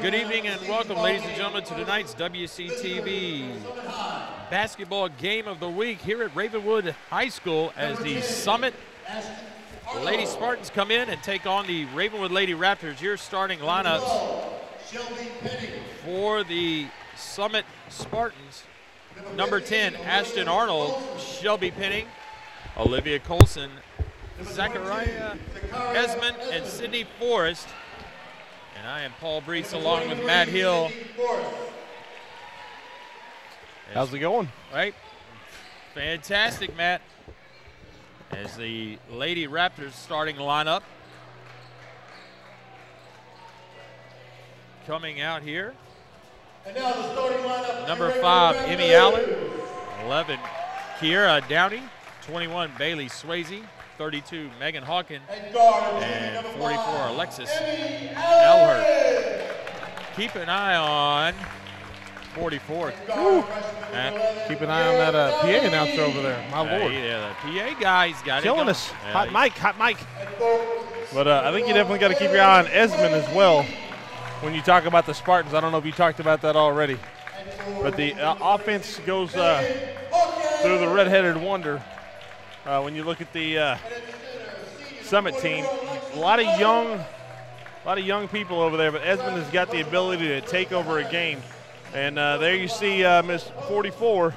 Good evening and welcome, ladies and gentlemen, to tonight's WCTV basketball game of the week here at Ravenwood High School as the Summit Lady Spartans come in and take on the Ravenwood Lady Raptors. Your starting lineups for the Summit Spartans: number 10, Ashton Arnold, Shelby Penning, Olivia Colson, Zachariah Esmond, and Sydney Forrest. And I am Paul Brees along with Matt Hill. How's it going? Right? Fantastic, Matt. As the Lady Raptors starting lineup coming out here. And now the starting lineup. Number 5, Emmy Allen. 11, Kiera Downey. 21, Bailey Swayze. 32, Megan Hawken. And 44, Alexis Elhurt. Keep an eye on 44. Keep an eye on that PA announcer over there. My lord. Yeah, the PA guy's got killing it us. Hot mic. But I think you definitely got to keep your eye on Esmond as well when you talk about the Spartans. I don't know if you talked about that already. But the offense goes through the red-headed wonder. When you look at the Summit team, a lot of young people over there, but Esmond has got the ability to take over a game. And there you see Miss 44,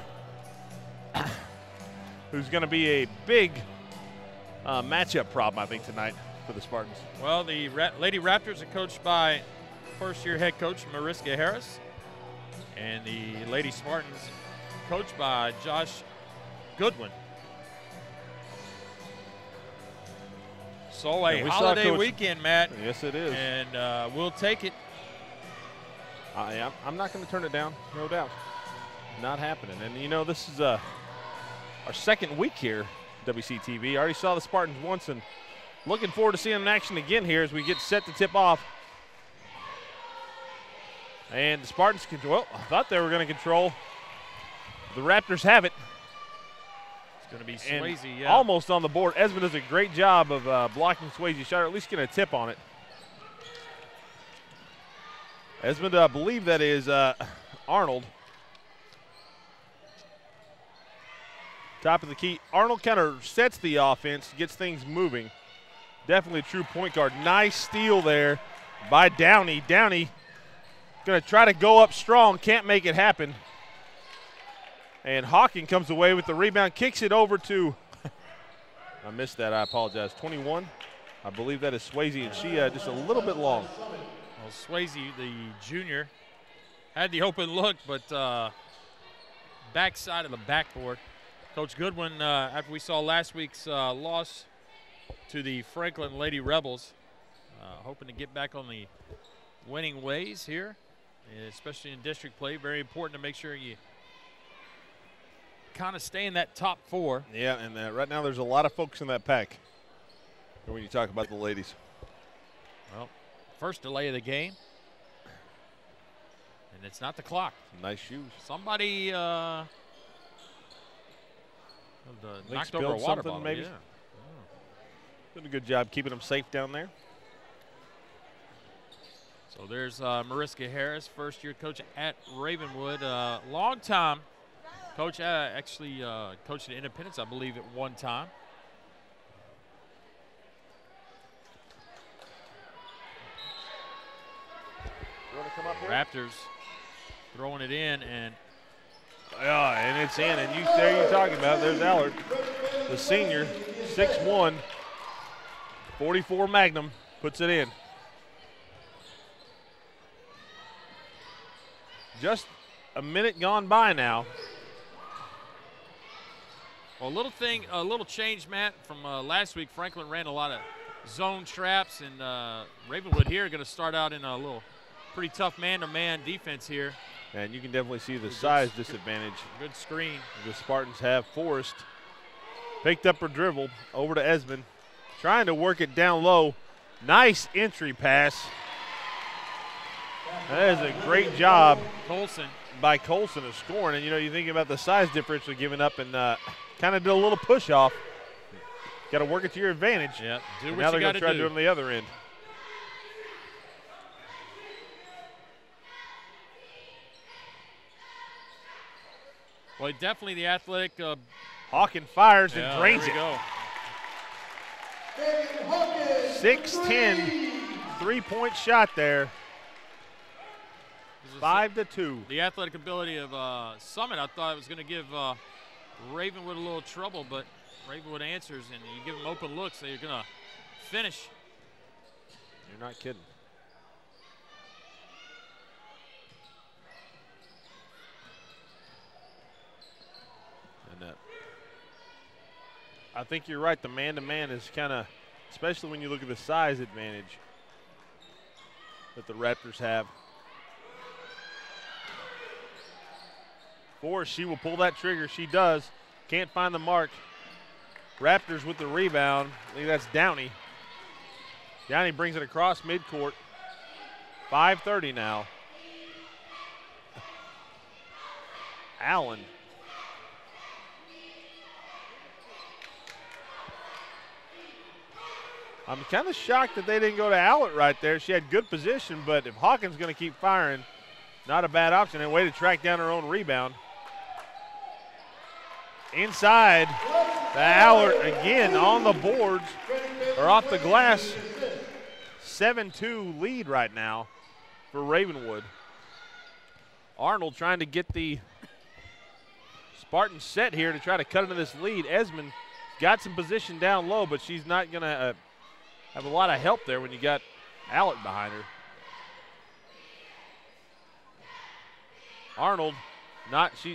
who's going to be a big matchup problem, I think, tonight for the Spartans. Well, the Lady Raptors are coached by first-year head coach Mariska Harris, and the Lady Spartans coached by Josh Goodwin. So a holiday weekend, Matt. Yes, it is. And we'll take it. I'm not going to turn it down, no doubt. Not happening. And, you know, this is our second week here, WCTV. I already saw the Spartans once, and looking forward to seeing them in action again here as we get set to tip off. And the Spartans, well, I thought they were going to control. The Raptors have it. Going to be Swayze, yeah. Almost on the board. Esmond does a great job of blocking Swayze's shot, or at least getting a tip on it. Esmond, I believe that is Arnold. Top of the key. Arnold kind of sets the offense, gets things moving. Definitely a true point guard. Nice steal there by Downey. Downey going to try to go up strong, can't make it happen. And Hawking comes away with the rebound, kicks it over to, I missed that, I apologize, 21. I believe that is Swayze, and she just a little bit long. Well, Swayze, the junior, had the open look, but backside of the backboard. Coach Goodwin, after we saw last week's loss to the Franklin Lady Rebels, hoping to get back on the winning ways here, especially in district play. Very important to make sure you kind of stay in that top 4. Yeah, and right now there's a lot of folks in that pack when you talk about the ladies. Well, first delay of the game, and it's not the clock. Nice shoes. Somebody knocked over a water bottle. Maybe. Yeah. Did a good job keeping them safe down there. So there's Mariska Harris, first-year coach at Ravenwood, long time. Coach actually coached at Independence, I believe, at one time. You want to come up here? Raptors throwing it in, and it's in. And you're talking about. There's Allard, the senior, 6'1", 44 Magnum, puts it in. Just a minute gone by now. well, a little change, Matt, from last week. Franklin ran a lot of zone traps, and Ravenwood here are going to start out in a little pretty tough man-to-man defense here. And you can definitely see the size disadvantage. Good screen. The Spartans have. Forrest picked up her dribble over to Esmond, trying to work it down low. Nice entry pass. That is a great job by Colson of scoring. And, you know, you think about the size differential giving up and kind of did a little push off. Got to work it to your advantage. Yeah, do what you got to do. Now they're going to try to do it on the other end. Well, definitely the athletic. Hawkins fires and Yeah, drains there it. we go. 6-10, three-point shot there. 5-2. The athletic ability of Summit, I thought it was going to give Ravenwood a little trouble, but Ravenwood answers, and you give them open looks, so you're going to finish. You're not kidding. And I think you're right. The man-to-man is kind of, especially when you look at the size advantage that the Raptors have. Forrest, she will pull that trigger. She does. Can't find the mark. Raptors with the rebound. I think that's Downey. Downey brings it across midcourt. 5:30 now. Allen. I'm kind of shocked that they didn't go to Allett right there. She had good position, but if Hawkins going to keep firing, not a bad option. And way to track down her own rebound. Inside, the Allert again on the boards, or off the glass. 7-2 lead right now for Ravenwood. Arnold trying to get the Spartans set here to try to cut into this lead. Esmond got some position down low, but she's not going to have a lot of help there when you got Allett behind her. Arnold,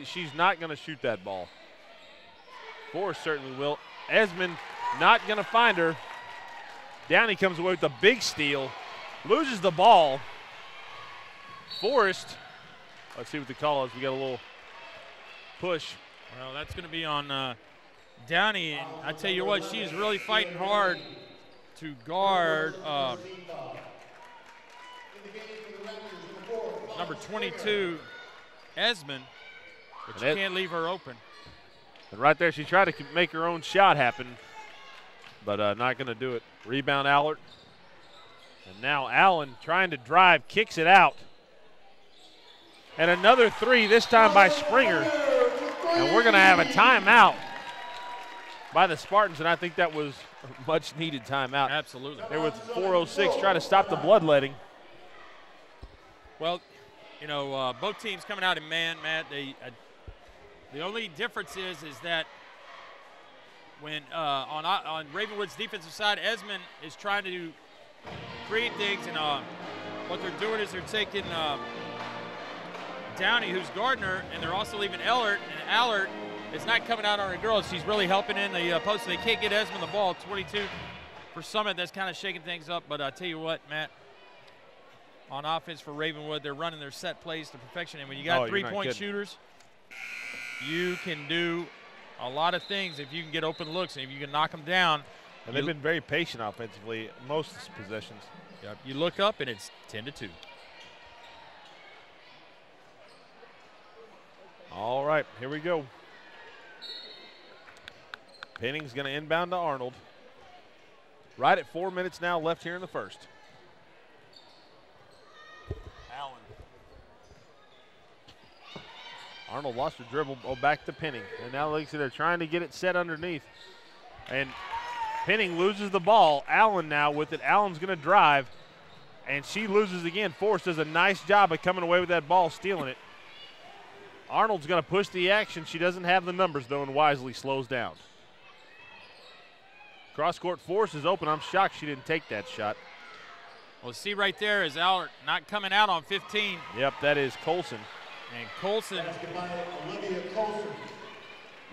she's not going to shoot that ball. Forrest certainly will. Esmond not going to find her. Downey comes away with a big steal, loses the ball. Forrest, let's see what the call is. We got a little push. Well, that's going to be on Downey. And I tell you what, she's really fighting hard to guard number 22, Esmond, but you can't leave her open. And right there, she tried to make her own shot happen, but not going to do it. Rebound, Allert. And now Allen trying to drive, kicks it out. And another three, this time by Springer. And we're going to have a timeout by the Spartans, and I think that was a much-needed timeout. Absolutely. There with 4:06, trying to stop the bloodletting. Well, you know, both teams coming out in man, Matt. The only difference is that when on Ravenwood's defensive side, Esmond is trying to create things, and what they're doing is they're taking Downey, who's guarding her, and they're also leaving Allert, and Allert is not coming out on her girls. She's really helping in the post. They can't get Esmond the ball. 22 for Summit. That's kind of shaking things up. But I tell you what, Matt, on offense for Ravenwood, they're running their set plays to perfection. And when you got three-point shooters, you can do a lot of things if you can get open looks and if you can knock them down. And they've been very patient offensively most of the possessions. Yep. You look up, and it's 10-2. All right, here we go. Penning's going to inbound to Arnold. Right at 4 minutes now left here in the first. Allen. Arnold lost her dribble back to Penning. And now like they're trying to get it set underneath. And Penning loses the ball. Allen now with it. Allen's going to drive. And she loses again. Forrest does a nice job of coming away with that ball, stealing it. Arnold's going to push the action. She doesn't have the numbers, though, and wisely slows down. Cross-court Force is open. I'm shocked she didn't take that shot. Well, see right there is Allert not coming out on 15. Yep, that is Colson. And Colson.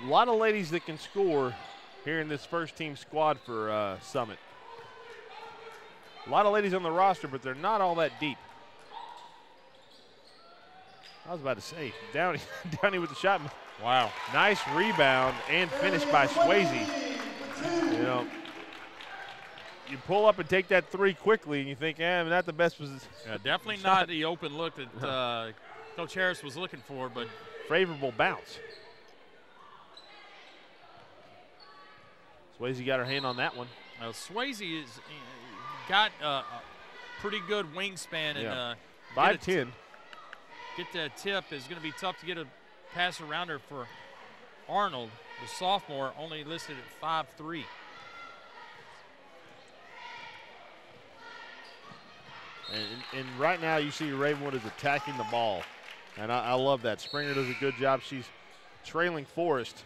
A lot of ladies that can score here in this first-team squad for Summit. A lot of ladies on the roster, but they're not all that deep. I was about to say, Downey with the shot. Wow. Nice rebound and finish by Swayze. You know, you pull up and take that three quickly, and you think, not the best position. Yeah, definitely not the open look that Coach Harris was looking for, but favorable bounce. Swayze got her hand on that one. Swayze is got a pretty good wingspan, and 5'10". Get that tip is going to be tough to get a pass around her for Arnold, the sophomore, only listed at 5'3". And right now you see Ravenwood is attacking the ball. And I love that. Springer does a good job. She's trailing Forrest.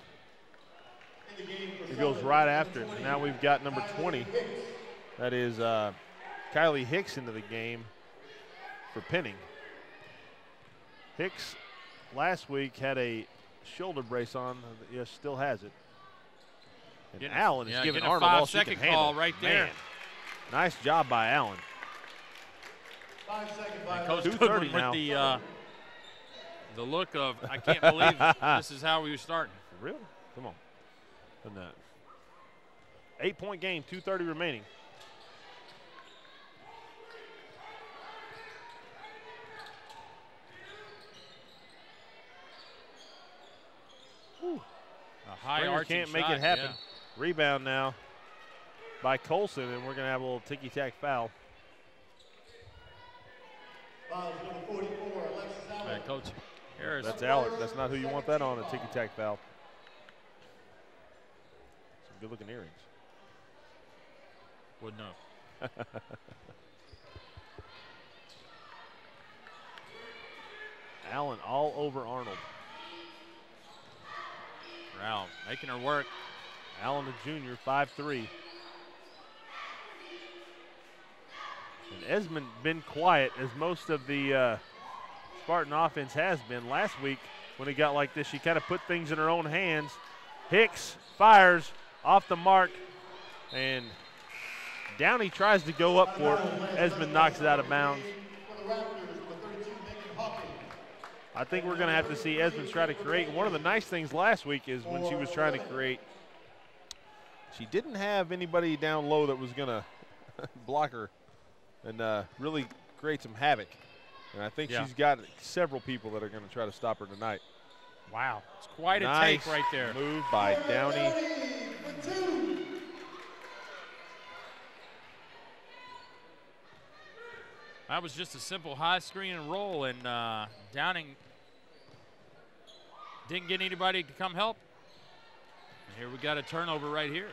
It goes right after it. And now we've got number 20. That is Kylie Hicks into the game for pinning. Hicks last week had a shoulder brace on. Yes, still has it. And Allen is giving Arnold all she can handle. Call right there. Man, nice job by Allen. And Coach Goodwin with the look of, I can't believe this is how we were starting. Really? Come on. 8-point game, 2:30 remaining. Whew. A high arching can't make shot, it happen. Yeah. Rebound now by Colson, and we're going to have a little ticky-tack foul. Coach Harris. That's Allard. That's not who you want that on, a ticky-tack foul. Some good-looking earrings. Would know. Allen all over Arnold. Brown making her work. Allen, the junior, 5'3". And Esmond been quiet, as most of the Spartan offense has been. Last week, when it got like this, she kind of put things in her own hands. Hicks fires off the mark, and Downey tries to go up for it. Esmond knocks it out of bounds. I think we're going to have to see Esmond try to create. One of the nice things last week is when she was trying to create, she didn't have anybody down low that was going to block her and really create some havoc. And I think she's got several people that are going to try to stop her tonight. Wow, it's quite a nice take right there. Move by Downey. That was just a simple high screen and roll, and Downing didn't get anybody to come help. And here we got a turnover right here.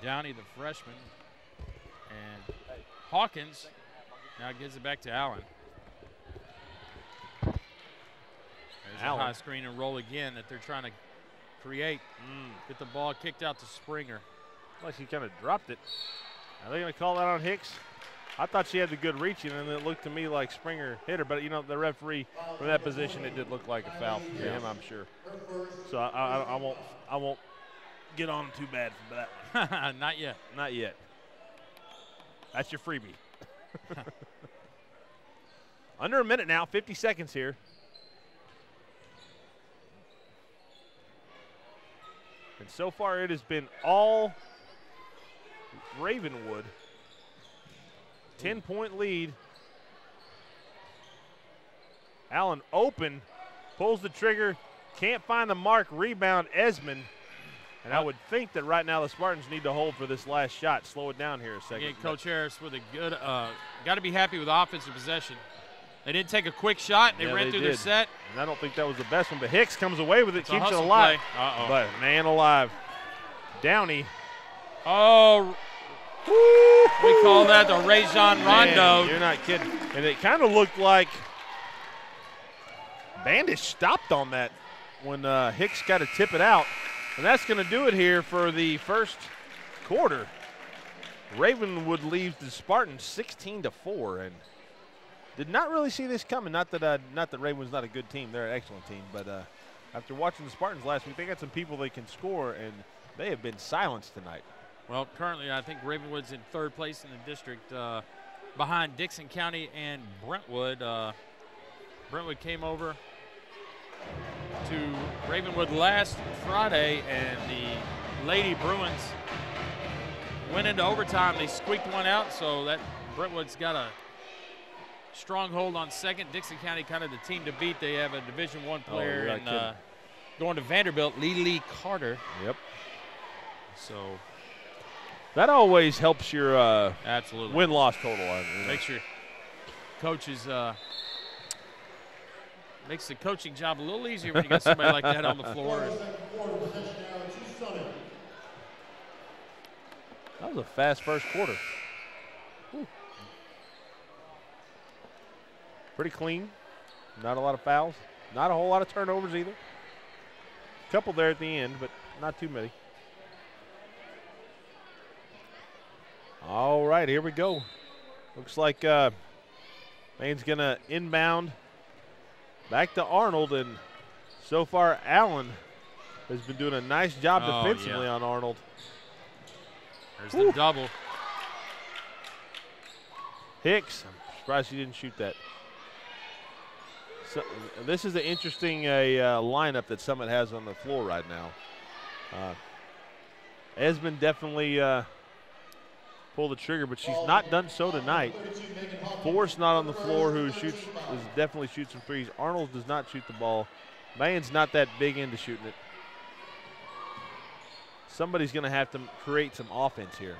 Downey, the freshman, and Hawkins now gives it back to Allen. There's a high screen and roll again that they're trying to create. Get the ball kicked out to Springer. Like she kind of dropped it. Are they going to call that on Hicks? I thought she had the good reaching, and it looked to me like Springer hit her. But, you know, the referee from that position, it did look like a foul for him, I'm sure. So I won't get on too bad for that one. Not yet. Not yet. That's your freebie. Under a minute now, 50 seconds here. And so far it has been all Ravenwood. 10-point lead. Allen open, pulls the trigger, can't find the mark, rebound Esmond. And I would think that right now the Spartans need to hold for this last shot. Slow it down here a second. Again, Coach Harris with a good, got to be happy with offensive possession. They didn't take a quick shot. They ran through their set. And I don't think that was the best one, but Hicks comes away with it, keeps it alive. But man alive. Downey. Oh, we call that the Rajon Rondo. You're not kidding. And it kind of looked like Bandish stopped on that when Hicks got to tip it out. And that's going to do it here for the first quarter. Ravenwood leaves the Spartans 16-4, and did not really see this coming. Not that Ravenwood's not a good team; they're an excellent team. But after watching the Spartans last week, they got some people they can score, and they have been silenced tonight. Well, currently I think Ravenwood's in third place in the district, behind Dixon County and Brentwood. Brentwood came over to Ravenwood last Friday, and the Lady Bruins went into overtime. They squeaked one out, so that Brentwood's got a stronghold on second. Dixon County kind of the team to beat. They have a Division I player and going to Vanderbilt, Lee Carter. Yep. So That always helps your absolutely win-loss total. Makes your coaches makes the coaching job a little easier when you got somebody like that on the floor. That was a fast first quarter. Whew. Pretty clean. Not a lot of fouls. Not a whole lot of turnovers either. A couple there at the end, but not too many. All right, here we go. Looks like Maine's going to inbound back to Arnold, and so far Allen has been doing a nice job defensively on Arnold. There's the double. Hicks, I'm surprised he didn't shoot that. So, this is an interesting lineup that Summit has on the floor right now. Esmond definitely pulled the trigger, but she's not done so tonight. Forrest not on the floor, who definitely shoots some threes. Arnold does not shoot the ball. Mayon's not that big into shooting it. Somebody's going to have to create some offense here.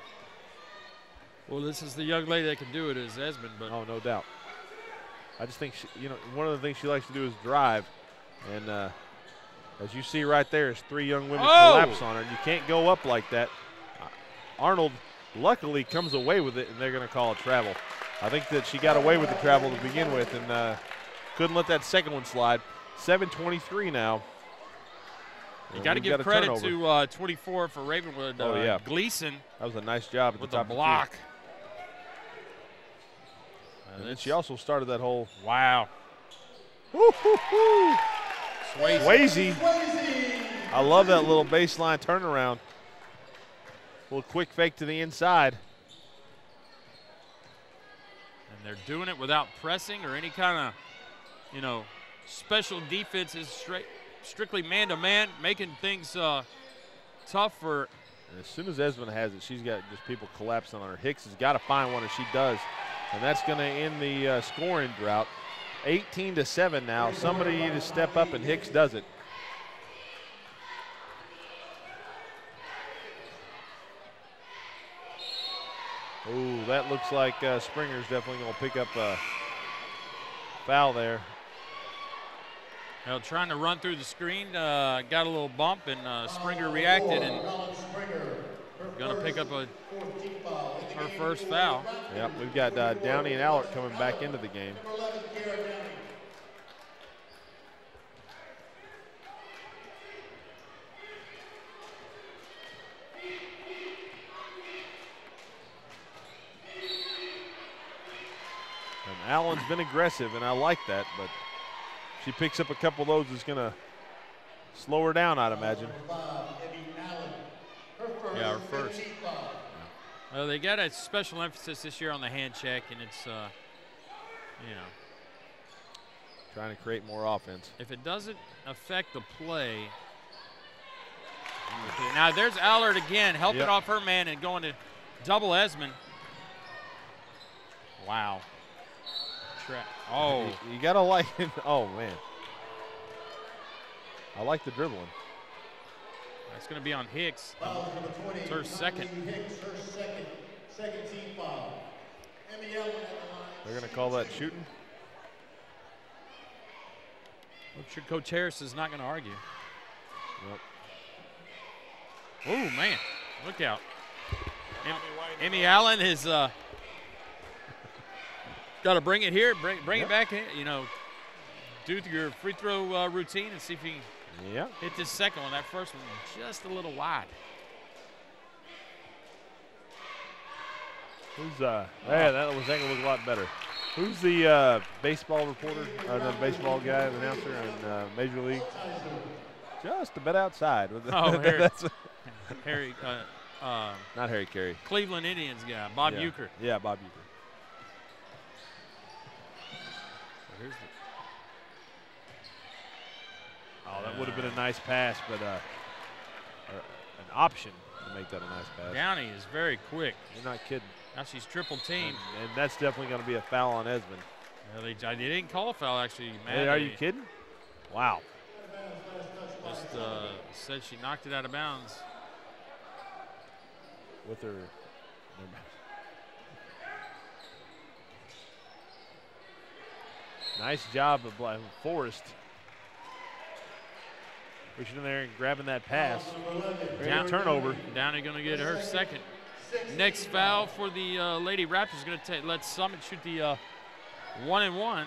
Well, this is the young lady that can do it, is Esmond. But oh, no doubt. I just think one of the things she likes to do is drive, and as you see right there, is 3 young women collapse on her, and you can't go up like that. Arnold luckily comes away with it, and they're going to call it travel. I think that she got away with the travel to begin with, and couldn't let that second one slide. 7:23 now. You got to give credit to 24 for Ravenwood. Oh, yeah. Gleason. That was a nice job at with the top the block. And then she also started that whole. Wow. Swayze. I love that little baseline turnaround. A little quick fake to the inside. And they're doing it without pressing or any kind of, special defense. Is strictly man-to-man, making things tough for. And as soon as Esmond has it, she's got just people collapsing on her. Hicks has got to find one, and she does. And that's going to end the scoring drought. 18-7 now. Somebody need to step up, and Hicks does it. Ooh, that looks like Springer's definitely going to pick up a foul there. Well, trying to run through the screen, got a little bump, and Springer reacted and going to pick up her first foul. Yep, we've got Downey and Allert coming back into the game. And Allen's been aggressive, and I like that, but she picks up a couple of those, it's going to slow her down, I'd imagine. Yeah, her first. Well, they got a special emphasis this year on the hand check, and it's, trying to create more offense. If it doesn't affect the play. Now there's Allard again, helping off her man and going to double Esmond. Wow. Oh. You got to like it. Oh, man. I like the dribbling. That's going to be on Hicks. It's her second. Second team foul. They're going to call that shooting. I'm sure Coach Harris is not going to argue. Yep. Oh, man. Look out. Emmy Allen is got to bring it here, bring it back in, do your free throw routine and see if you can hit this second one. That first one just a little wide. Who's that was going to look a lot better. Who's the baseball reporter, or the baseball guy, the announcer in Major League? Just a bit outside. Oh, Harry. Not Harry Carey. Cleveland Indians guy, Bob Uecker. Yeah, Bob Uecker. That would have been a nice pass, but an option to make that a nice pass. Downey is very quick. You're not kidding. Now she's triple teamed. And that's definitely going to be a foul on Esmond. Well, they didn't call a foul, actually. Hey, are you kidding? Wow. Just said she knocked it out of bounds. With her Nice job of Forrest. Reaching in there and grabbing that pass. Down, turnover. Downey going to get her second. Next foul for the Lady Raptors. Going to let Summit shoot the 1-and-1s.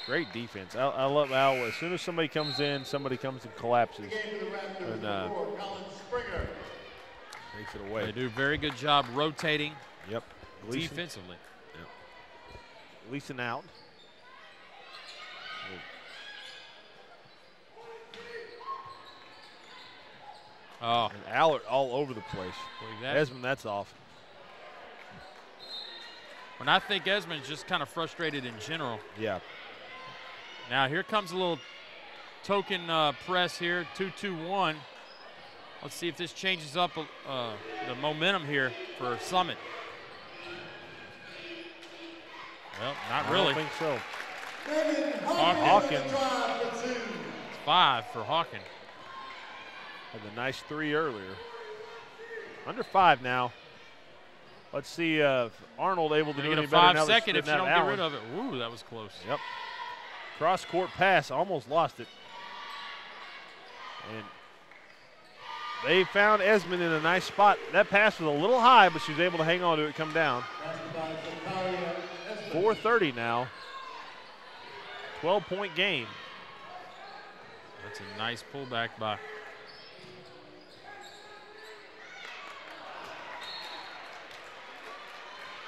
Great defense. I love how as soon as somebody comes in, somebody comes and collapses and takes it away. They do a very good job rotating. Yep. Defensively. Yep. Gleason out. Oh. And Allard all over the place. Esmond, that's off. When I think Esmond's just kind of frustrated in general. Yeah. Now here comes a little token press here, 2-2-1. Let's see if this changes up the momentum here for Summit. Well, not really. I don't think so. Hawkins. 5 for Hawkins. Had the nice 3 earlier. Under 5 now. Let's see if Arnold able to do any better now. 5 second if you don't get rid of it. Ooh, that was close. Yep. Cross-court pass, almost lost it. And they found Esmond in a nice spot. That pass was a little high, but she was able to hang on to it, come down. 4:30 now. 12-point game. That's a nice pullback by.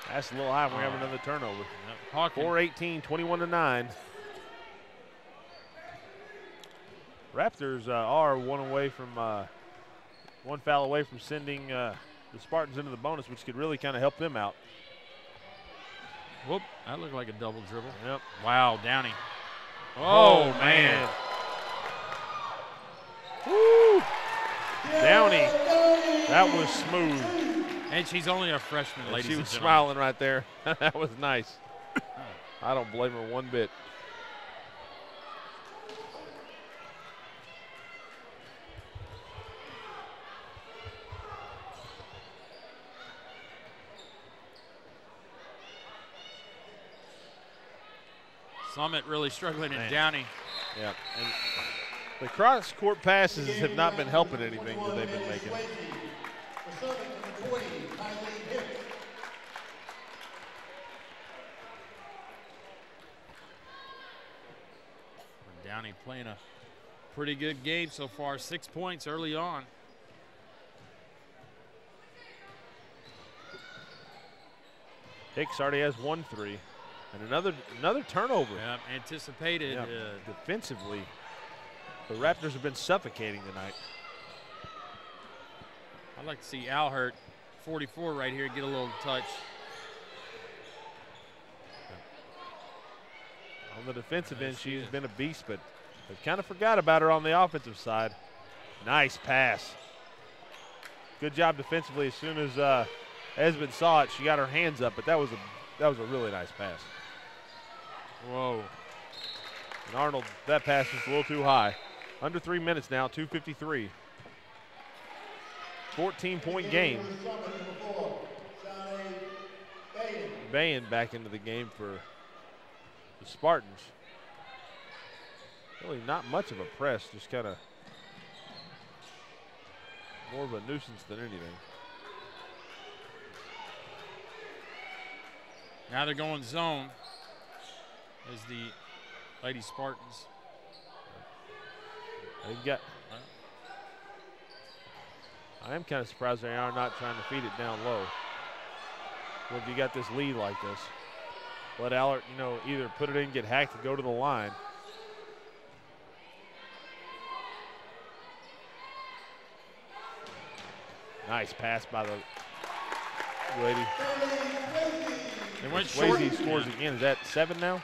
That's a little high when we have another turnover. Yep. 4:18, 21-9. Raptors are one foul away from sending the Spartans into the bonus, which could really kind of help them out. Whoop, that looked like a double dribble. Yep. Wow, Downey. Oh, man. Woo! Downey, that was smooth. And she's only a freshman, ladies She and was gentlemen. smiling right there. That was nice. I don't blame her one bit. Summit really struggling in Downey. Yeah, and the cross-court passes have not been helping anything that they've been making. Downey playing a pretty good game so far. 6 points early on. Hicks already has 1 3. And another turnover. Yeah, anticipated. Yeah, defensively, the Raptors have been suffocating tonight. I'd like to see Alhurt, 44 right here, get a little touch. On the defensive end, she's been a beast, but they kind of forgot about her on the offensive side. Nice pass. Good job defensively. As soon as Esmond saw it, she got her hands up, but that was a really nice pass. Whoa. And Arnold, that pass was a little too high. Under 3 minutes now, 2:53. 14-point game. Bayan back into the game for the Spartans. Really not much of a press, just kind of more of a nuisance than anything. Now they're going zone as the Lady Spartans. They've got. I am kind of surprised they are not trying to feed it down low. Well, if you got this lead like this, let Allard, either put it in, get hacked, and go to the line. Nice pass by the lady. They went short. Swayze scores again. Is that 7 now?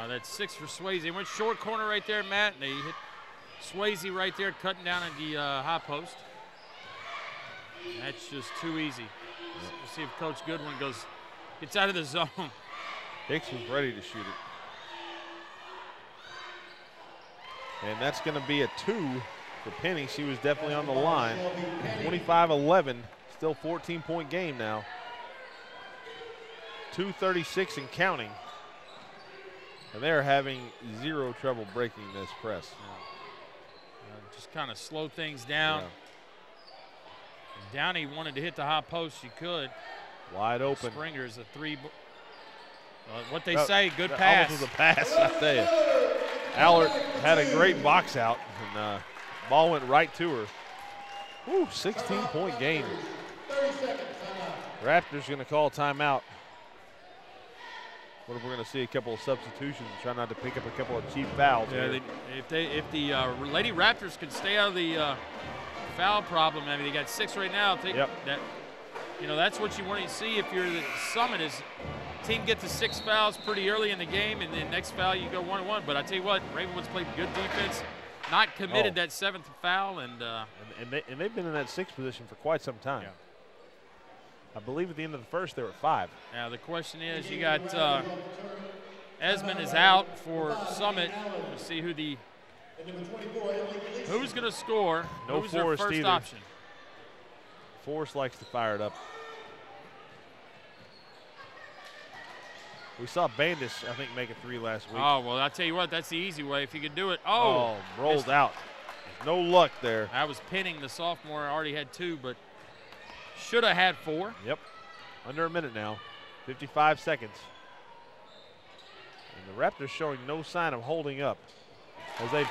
That's 6 for Swayze. They went short corner right there, Matt, and they hit Swayze right there, cutting down at the high post. That's just too easy. We'll see if Coach Goodwin goes Gets out of the zone. Hicks was ready to shoot it. And that's going to be a 2 for Penny. She was definitely on the line. 25-11, still 14-point game now. 2:36 and counting. And they're having zero trouble breaking this press. Just kind of slow things down. Yeah. Downey wanted to hit the high post. She could. Wide open. Springer's a 3. What they say, good pass. Almost was a pass, I tell you. Allard had a great box out, and ball went right to her. Woo, 16-point game. Raptors going to call timeout. What if we're going to see a couple of substitutions and try not to pick up a couple of cheap fouls? Yeah, if the Lady Raptors could stay out of the foul problem, I mean, they got 6 right now. That's what you want to see if you're the Summit is team get to 6 fouls pretty early in the game, and then next foul you go 1-1. But I tell you what, Ravenwood's played good defense, not committed that 7th foul, and they've been in that 6th position for quite some time. Yeah. I believe at the end of the first they were at 5. Now the question is, you got Esmond is out for Summit. Let's see who's going to score. No Who's their Forrest first either. option? Forrest likes to fire it up. We saw Bandis, I think, make a 3 last week. Oh, well, I tell you what, that's the easy way if you could do it. Rolled out. No luck there. I was pinning the sophomore. I already had 2, but should have had 4. Yep. Under a minute now. 55 seconds. And the Raptors showing no sign of holding up as they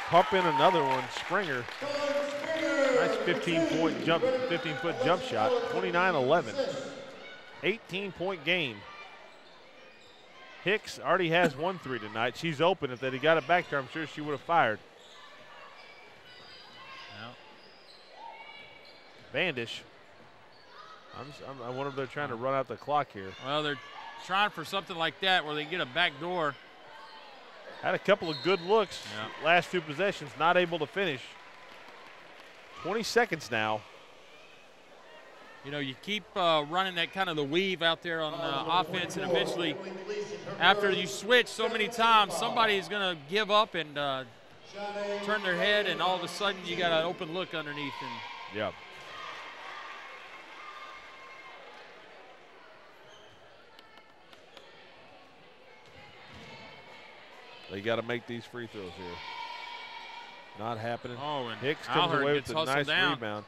pump in another one. Springer. Nice 15-foot jump shot. 29-11. 18-point game. Hicks already has 1 3 tonight. She's open. If they'd have got it back to her, I'm sure she would have fired. Bandish. I wonder if they're trying to run out the clock here. Well, they're trying for something like that where they get a back door. Had a couple of good looks. Last 2 possessions, not able to finish. 20 seconds now. You know, you keep running that kind of the weave out there on offense, and eventually, after you switch so many times, somebody is going to give up and turn their head, and all of a sudden you got an open look underneath. And yep. They got to make these free throws here. Not happening. Oh, and Hicks comes away with a nice rebound.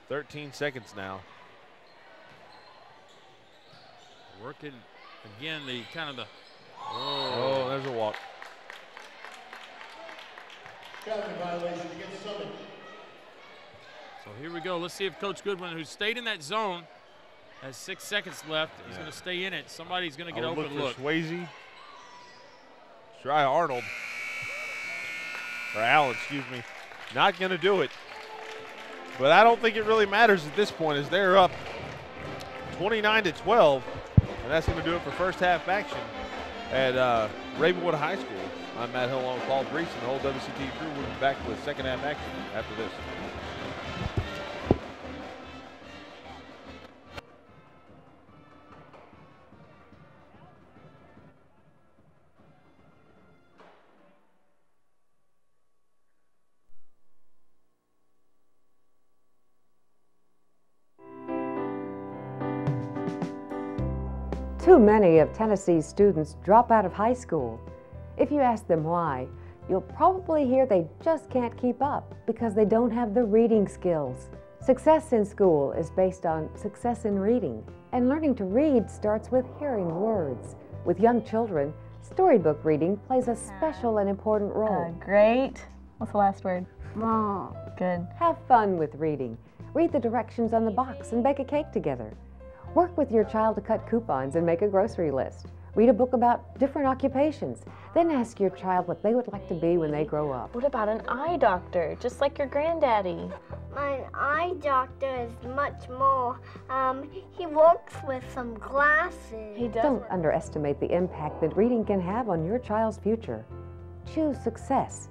13 seconds now. Working again, the kind of the. Oh, there's a walk. Traveling violation against Summit. So here we go. Let's see if Coach Goodwin, who stayed in that zone, has 6 seconds left. He's going to stay in it. Somebody's going to get open look. Swayze. Try Arnold. Or Allen, excuse me. Not going to do it. But I don't think it really matters at this point as they're up 29-12. And that's going to do it for first half action at Ravenwood High School. I'm Matt Hill along with Paul Brees, and the whole WCT crew will be back with second half action after this. Too many of Tennessee's students drop out of high school. If you ask them why, you'll probably hear they just can't keep up because they don't have the reading skills. Success in school is based on success in reading, and learning to read starts with hearing words. With young children, storybook reading plays a special and important role. Great. What's the last word? Mom. Good. Have fun with reading. Read the directions on the box and bake a cake together. Work with your child to cut coupons and make a grocery list. Read a book about different occupations. Then ask your child what they would like to be when they grow up. What about an eye doctor, just like your granddaddy? My eye doctor is much more. He works with some glasses. He does. Don't underestimate the impact that reading can have on your child's future. Choose success.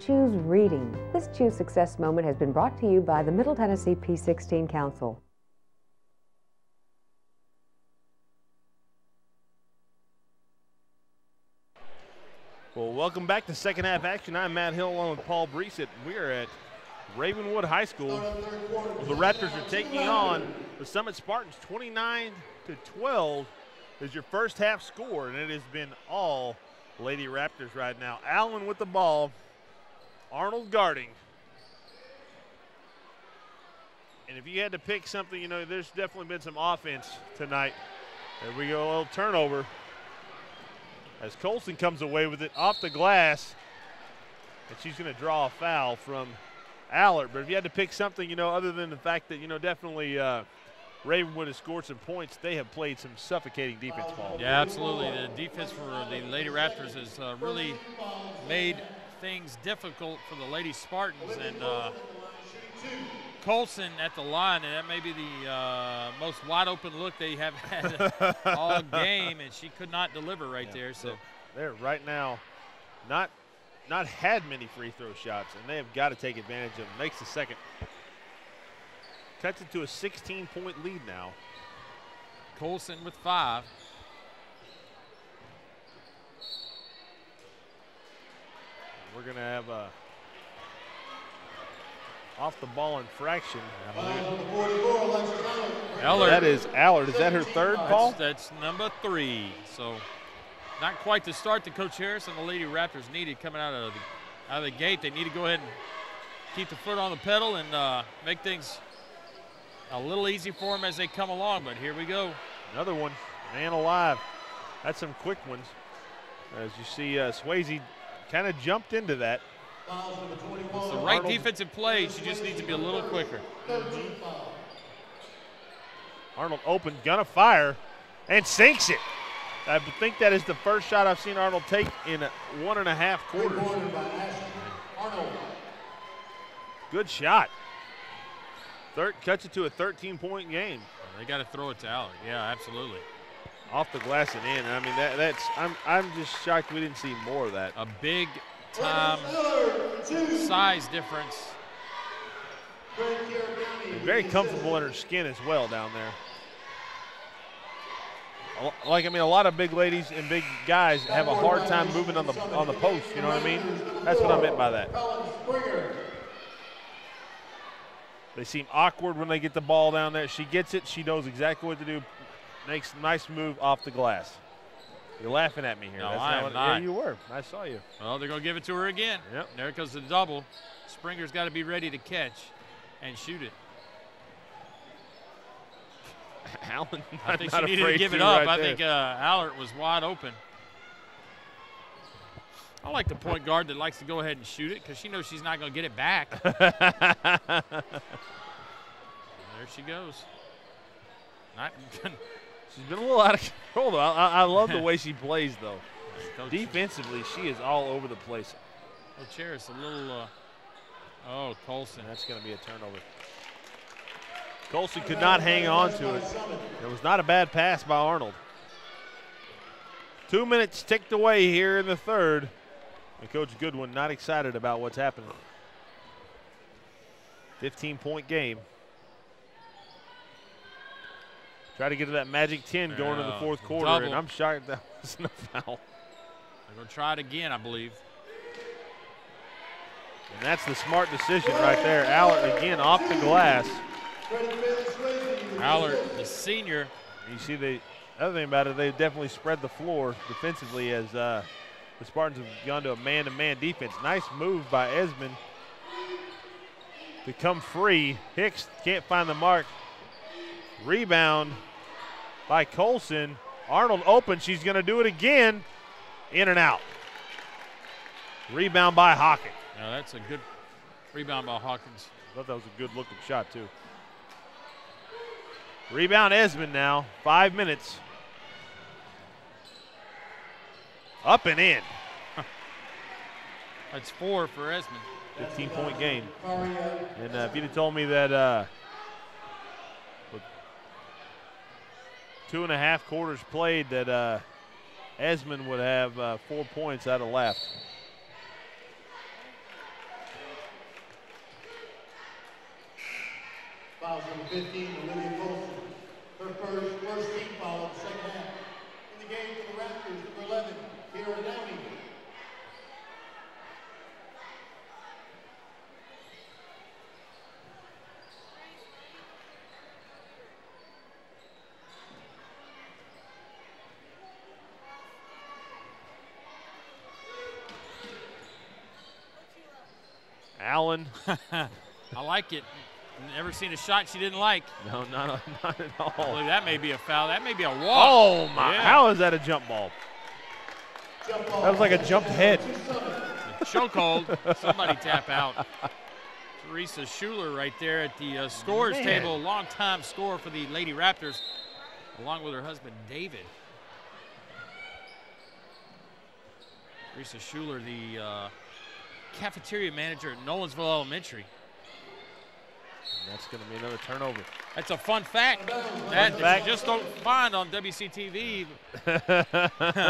Choose reading. This Choose Success moment has been brought to you by the Middle Tennessee P16 Council. Well, welcome back to second half action. I'm Matt Hill along with Paul Breesett. We are at Ravenwood High School. The Raptors are taking on the Summit Spartans. 29-12 is your first half score, and it has been all Lady Raptors right now. Allen with the ball, Arnold guarding. And if you had to pick something, you know, there's definitely been some offense tonight. There we go, a little turnover. As Colson comes away with it off the glass, and she's going to draw a foul from Allard. But if you had to pick something, you know, other than the fact that, you know, definitely Ravenwood has scored some points, they have played some suffocating defense, Paul. Yeah, absolutely. The defense for the Lady Raptors has really made things difficult for the Lady Spartans. And Colson at the line, and that may be the most wide open look they have had all game, and she could not deliver right there. So they're right now not had many free throw shots, and they have got to take advantage of them. Makes the second. Cuts it to a 16-point lead now. Colson with 5. We're going to have a off the ball infraction. Allard. That is Allard. Is that her third, Paul? That's number 3. So not quite the start that Coach Harris and the Lady Raptors needed coming out of the gate. They need to go ahead and keep the foot on the pedal and make things a little easy for them as they come along. But here we go. Another one, man alive. That's some quick ones. As you see, Swayze kind of jumped into that. It's the right defensive play. She just needs to be a little quicker. Arnold open, gonna fire, and sinks it. I think that is the first shot I've seen Arnold take in 1.5 quarters. Good shot. Cuts it to a 13-point game. They got to throw it to Allard. Yeah, absolutely. Off the glass and in. I mean, I'm just shocked we didn't see more of that. A big time size difference. Very comfortable in her skin as well down there. Like, I mean, a lot of big ladies and big guys have a hard time moving on the post, you know what I mean? That's what I meant by that. They seem awkward when they get the ball down there. She gets it. She knows exactly what to do. Makes a nice move off the glass. You're laughing at me here. No, That's I am not. Yeah, you were. I saw you. Well, they're going to give it to her again. Yep. There goes the double. Springer's got to be ready to catch and shoot it. Allen, I think she needed to give it up. I think Allard was wide open. I like the point guard that likes to go ahead and shoot it because she knows she's not going to get it back. There she goes. She's been a little out of control, though. I love the way she plays, though. Defensively, she is all over the place. Coach Harris, a little, Colson. That's going to be a turnover. Colson could not hang on to it. It was not a bad pass by Arnold. 2 minutes ticked away here in the third. And Coach Goodwin not excited about what's happening. 15-point game. Try to get to that magic 10 going in the fourth quarter, double. and I'm shocked that wasn't a foul. They're going to try it again, I believe. And that's the smart decision right there. Allard again off the glass. Allard, the senior. You see the other thing about it, they definitely spread the floor defensively as the Spartans have gone to a man-to-man defense. Nice move by Esmond to come free. Hicks can't find the mark. Rebound by Colson. Arnold open. She's going to do it again. In and out. Rebound by Hawkins. Now that's a good rebound by Hawkins. I thought that was a good-looking shot, too. Rebound Esmond now. 5 minutes. Up and in. That's 4 for Esmond. 15-point game. And if you'd have told me that with 2.5 quarters played that Esmond would have 4 points, I'd have laughed. Fouls number 15, Olivia Colson. Her first team foul of the second half. In the game for the Raptors, number 11, Kira Downey. one. I like it. Never seen a shot she didn't like. No, not at I all. believe that may be a foul. That may be a walk. Oh, my. Yeah. How is that a jump ball? That was like a jumped head. Chokehold. Somebody tap out. Teresa Schuler right there at the scorers table. Long-time scorer for the Lady Raptors, along with her husband, David. Teresa Schuler, the cafeteria manager at Nolensville Elementary. And that's going to be another turnover. That's a fun fact that you just don't find on WCTV.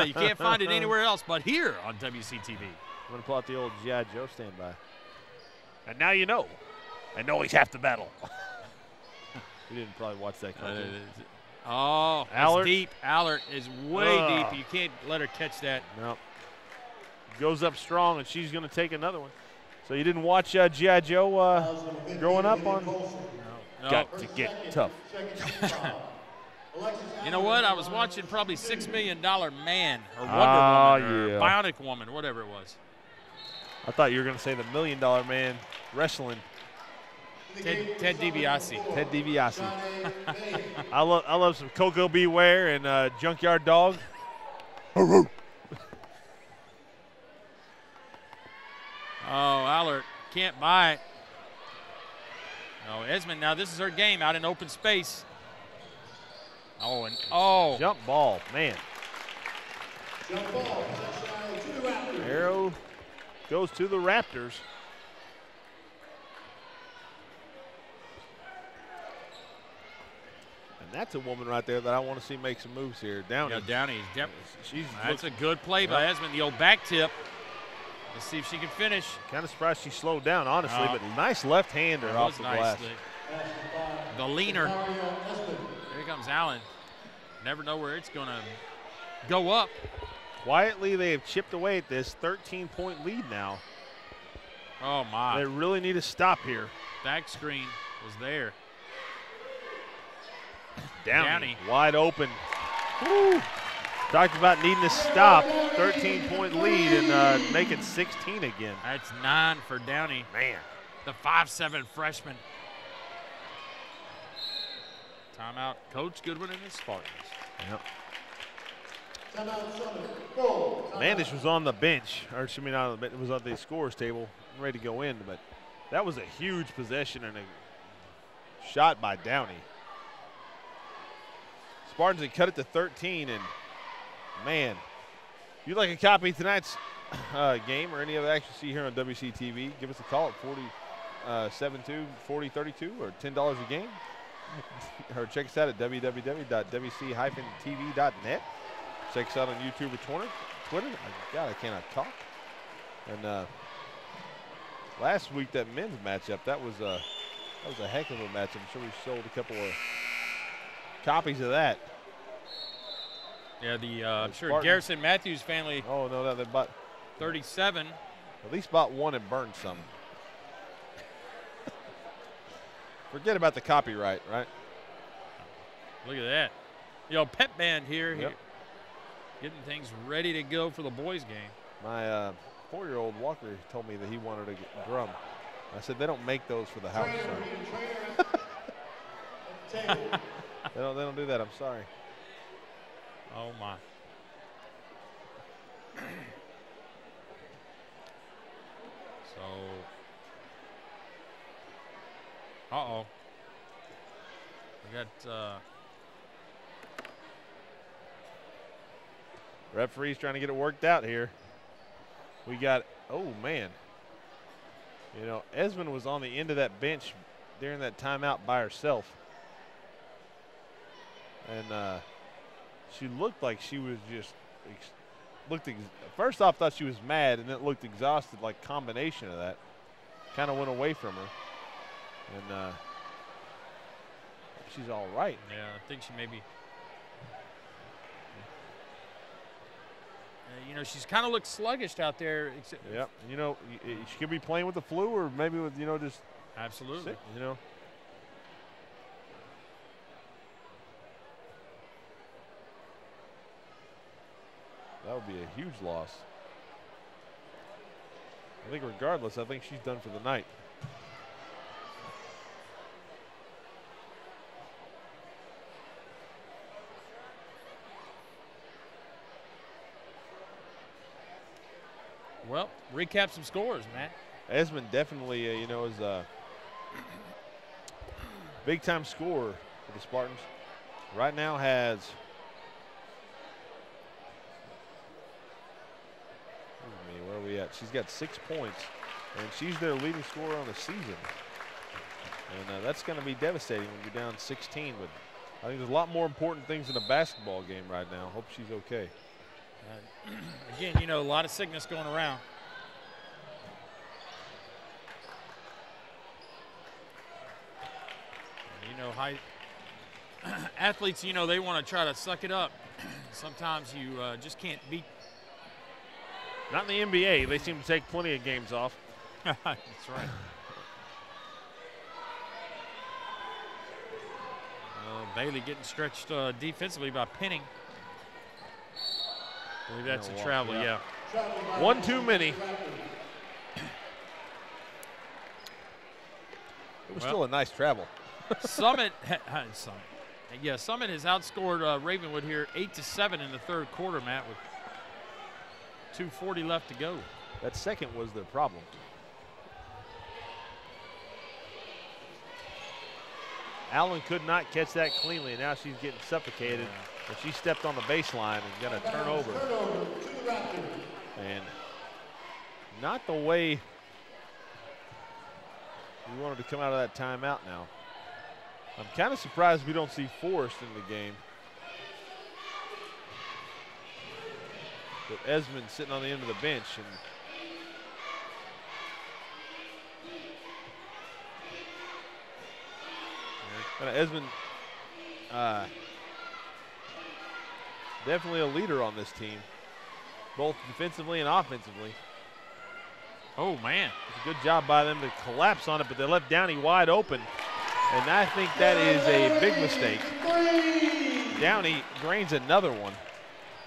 You can't find it anywhere else but here on WCTV. I'm going to pull out the old G.I. Joe standby. And now you know. And always have to battle. We didn't probably watch that cartoon. Oh, Allert. that's deep. Allert is way deep. You can't let her catch that. No. Goes up strong, and she's going to take another one. So you didn't watch G.I. Joe growing up on? No. Got to get tough. You know what? I was watching probably $6 Million Man or Wonder Woman or Bionic Woman, whatever it was. I thought you were going to say the $1 Million Man wrestling. Ted DiBiase. Ted DiBiase. I love some Coco Beware and Junkyard Dog. Oh, Allert can't buy it. Oh, Esmond, now this is her game out in open space. Oh. Jump ball, man. Arrow goes to the Raptors. And that's a woman right there that I want to see make some moves here. Downey. Yeah, Downey. That's a looking, good play by Esmond. The old back tip. Let's see if she can finish. Kind of surprised she slowed down, honestly, but nice left-hander off the glass. The leaner. Here comes Allen. Never know where it's going to go up. Quietly, they have chipped away at this 13-point lead now. Oh, my. They really need to stop here. Back screen was there. Downey. Wide open. Woo. Talked about needing to stop. 13-point lead and making 16 again. That's 9 for Downey. Man. The 5'7" freshman. Timeout, Coach Goodwin and the Spartans. Yep. Mandish was on the bench, or excuse me, not on the bench, it was on the scorers table, ready to go in, but that was a huge possession and a shot by Downey. Spartans had cut it to 13, and man, if you'd like a copy of tonight's game or any other action you see here on WCTV, give us a call at 472-4032 or $10 a game. Or check us out at www.wc-tv.net. Check us out on YouTube or Twitter. God, I cannot talk. And last week, that men's matchup, that was a heck of a matchup. I'm sure we sold a couple of copies of that. Yeah, I'm sure Garrison Matthews family. Oh, no, they bought 37. At least bought one and burned some. Forget about the copyright, right? Look at that. Pep band here. Yep. Getting things ready to go for the boys' game. My 4-year-old Walker told me that he wanted a drum. I said, they don't make those for the house, son. They don't do that. I'm sorry. Oh, my. Uh-oh. We got referee's trying to get it worked out here. We got, oh, man. Esmond was on the end of that bench during that timeout by herself. And she looked like she was just, first off, thought she was mad, and then it looked exhausted, like combination of that. Kind of went away from her. And she's all right. Yeah, I think she may be. She's kind of looked sluggish out there. Yep. She could be playing with the flu or maybe with, just. Absolutely. Sick, That would be a huge loss. I think regardless, I think she's done for the night. Well, recap some scores, Matt. Esmond definitely, you know, is a big-time scorer for the Spartans. Right now has, where are we at? She's got 6 points, and she's their leading scorer on the season. And that's going to be devastating when you're down 16. But I think there's a lot more important things in a basketball game right now. Hope she's okay. Again, you know, a lot of sickness going around. You know, athletes, you know, they want to try to suck it up. Sometimes you just can't beat. Not in the NBA. They seem to take plenty of games off. That's right. Bailey getting stretched defensively by pinning. I believe that's a travel, yeah. One too many. It was still a nice travel. Summit has outscored Ravenwood here 8-7 in the third quarter, Matt, with 2:40 left to go. That second was their problem. Allen could not catch that cleanly, and now she's getting suffocated. And she stepped on the baseline and got a turnover. And not the way we wanted to come out of that timeout now. I'm kind of surprised we don't see Forrest in the game. But Esmond sitting on the end of the bench. And Esmond definitely a leader on this team, both defensively and offensively. Oh, man. It's a good job by them to collapse on it, but they left Downey wide open. And I think that is a big mistake. Downey drains another one.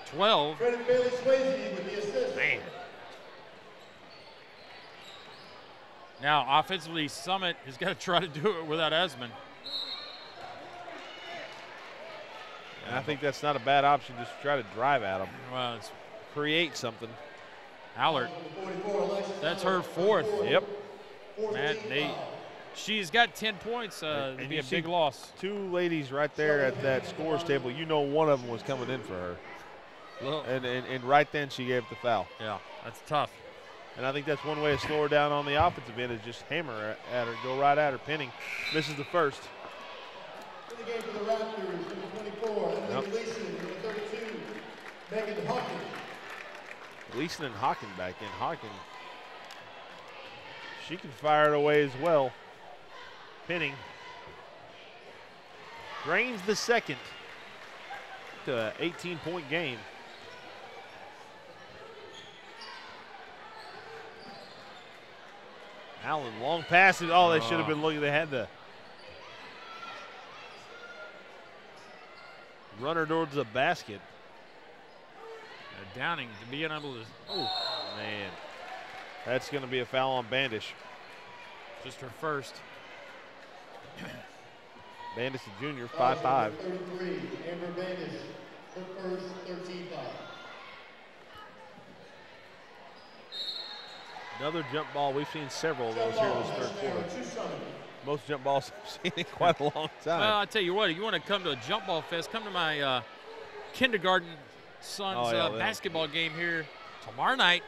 12. Man. Now, offensively, Summit has got to try to do it without Esmond. And I think that's not a bad option, just try to drive at them. Well, it's create something. Allard, that's her fourth. Yep. Man, she's got 10 points. It'd be a big loss. Two ladies right there at that scores table. You know one of them was coming in for her. And right then she gave the foul. Yeah, that's tough. And I think that's one way to slow her down on the offensive end is just hammer at her, go right at her, pinning. Misses the first. In the game for the Raptors, number 24, Emily Gleason, number 32, Megan Hawkins. Gleason and Hawkins back in. Hawkins, she can fire it away as well. Pinning. Drains the second to an 18-point game. Allen, long passes. Oh, they should have been looking. They had the runner towards the basket. Downing to be unable to. Oh, man. That's going to be a foul on Bandish. Just her first. Bandish, the junior, 5'5". 33, Amber Bandish, her first 13 foul. Another jump ball. We've seen several of those here this third quarter. Most jump balls I've seen in quite a long time. Well, I tell you what, if you want to come to a jump ball fest, come to my kindergarten son's basketball game here tomorrow night.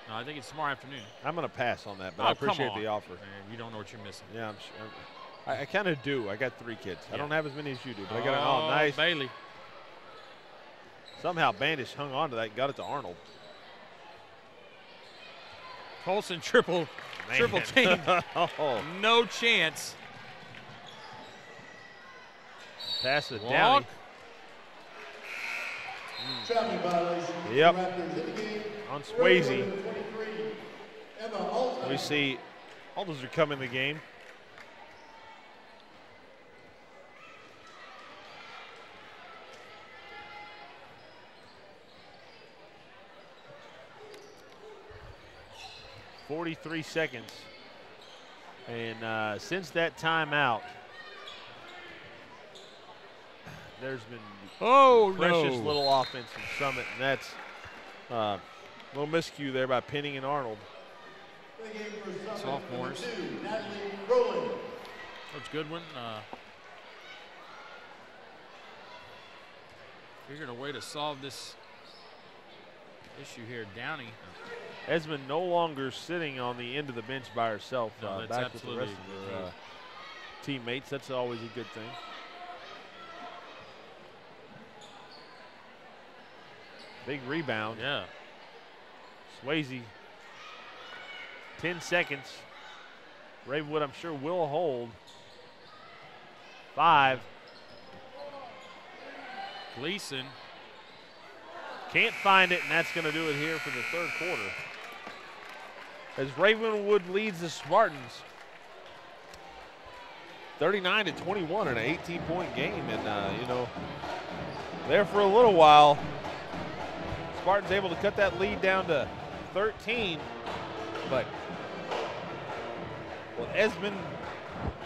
No, I think it's tomorrow afternoon. I'm going to pass on that, but I appreciate the offer. Man, you don't know what you're missing. Yeah, I kind of do. I got 3 kids. Yeah. I don't have as many as you do, but I got nice. Bailey. Somehow Bandish hung on to that and got it to Arnold. Colson triple team. No chance. Pass it down. Yep. On Swayze. We see Alders are coming in the game. .43 seconds. And since that timeout, there's been precious little offense from Summit, and that's Little miscue there by Penny and Arnold. Sophomores. Coach Goodwin figured a way to solve this issue here. Downey. Esmond no longer sitting on the end of the bench by herself. No, back with the rest of her teammates. That's always a good thing. Big rebound. Yeah. Swayze. 10 seconds. Ravenwood, I'm sure, will hold. 5. Gleason. Can't find it, and that's going to do it here for the third quarter. As Ravenwood leads the Spartans 39-21 in an 18-point game. And, you know, there for a little while, Spartans able to cut that lead down to 13. But, well, Esmond,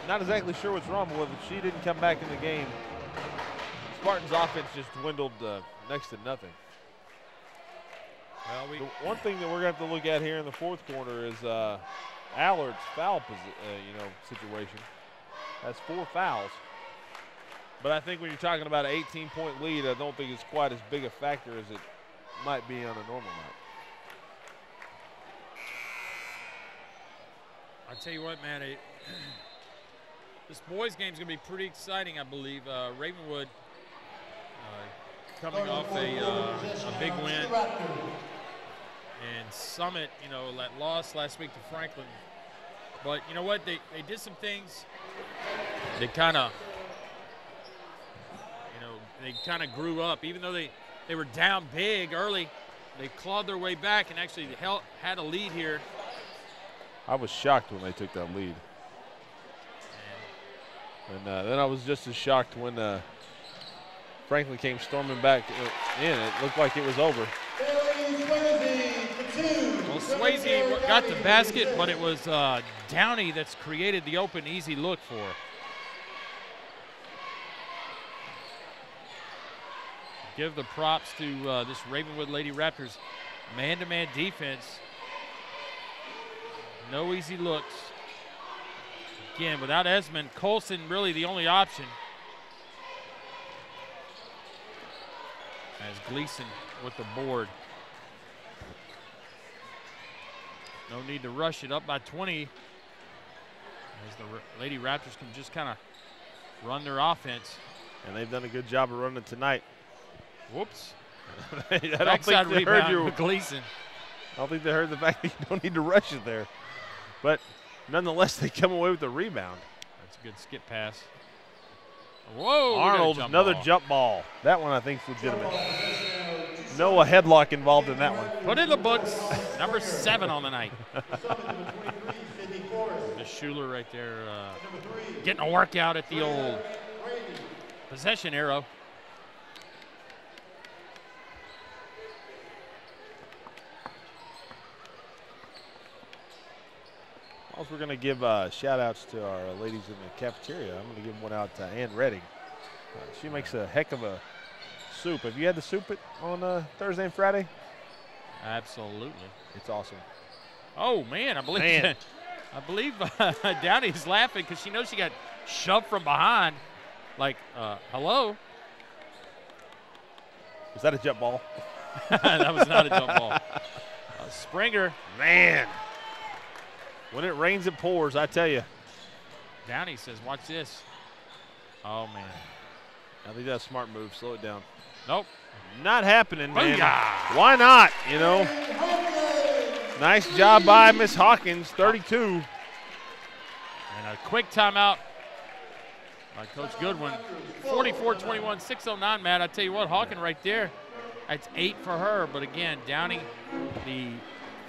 not exactly sure what's wrong with it. She didn't come back in the game. Spartans' offense just dwindled next to nothing. Well, the one thing that we're going to have to look at here in the fourth quarter is Allard's foul situation. Has 4 fouls. But I think when you're talking about an 18-point lead, I don't think it's quite as big a factor as it might be on a normal night. I tell you what, man, this boys' game is going to be pretty exciting, I believe. Ravenwood coming off a big win. And Summit, you know, that loss last week to Franklin. But you know what? They did some things. They kind of, grew up. Even though they were down big early, they clawed their way back and actually had a lead here. I was shocked when they took that lead. And then I was just as shocked when Franklin came storming back in. It looked like it was over. Well, Swayze got the basket, but it was Downey that's created the open, easy look for her. Give the props to this Ravenwood Lady Raptors man-to-man defense. No easy looks. Again, without Esmond, Colson really the only option. As Gleason with the board. No need to rush it, up by 20. As the Lady Raptors can just kind of run their offense. And they've done a good job of running tonight. Whoops. I don't think they heard you. Gleason. I don't think they heard the fact that you don't need to rush it there. But nonetheless, they come away with the rebound. That's a good skip pass. Whoa. Arnold, another jump ball. That one I think is legitimate. No headlock involved in that one. Put in the books. Number 7 on the night. Miss Schuler right there getting a workout at the old possession arrow. Also, we're going to give shout-outs to our ladies in the cafeteria. I'm going to give one out to Ann Redding. She makes a heck of a soup. Have you had the soup on Thursday and Friday? Absolutely. It's awesome. Oh, man, I believe Downey's laughing because she knows she got shoved from behind. Like, hello? Was that a jump ball? That was not a jump ball. Springer. Man. When it rains, it pours, I tell you. Downey says, watch this. Oh, man. I think that's a smart move. Slow it down. Nope. Not happening, man. Booyah! Why not, you know? Nice job by Miss Hawkins, 32. And a quick timeout by Coach Goodwin. 44-21, 6:09, Matt. I tell you what, Hawkins right there. That's 8 for her. But, again, Downey, the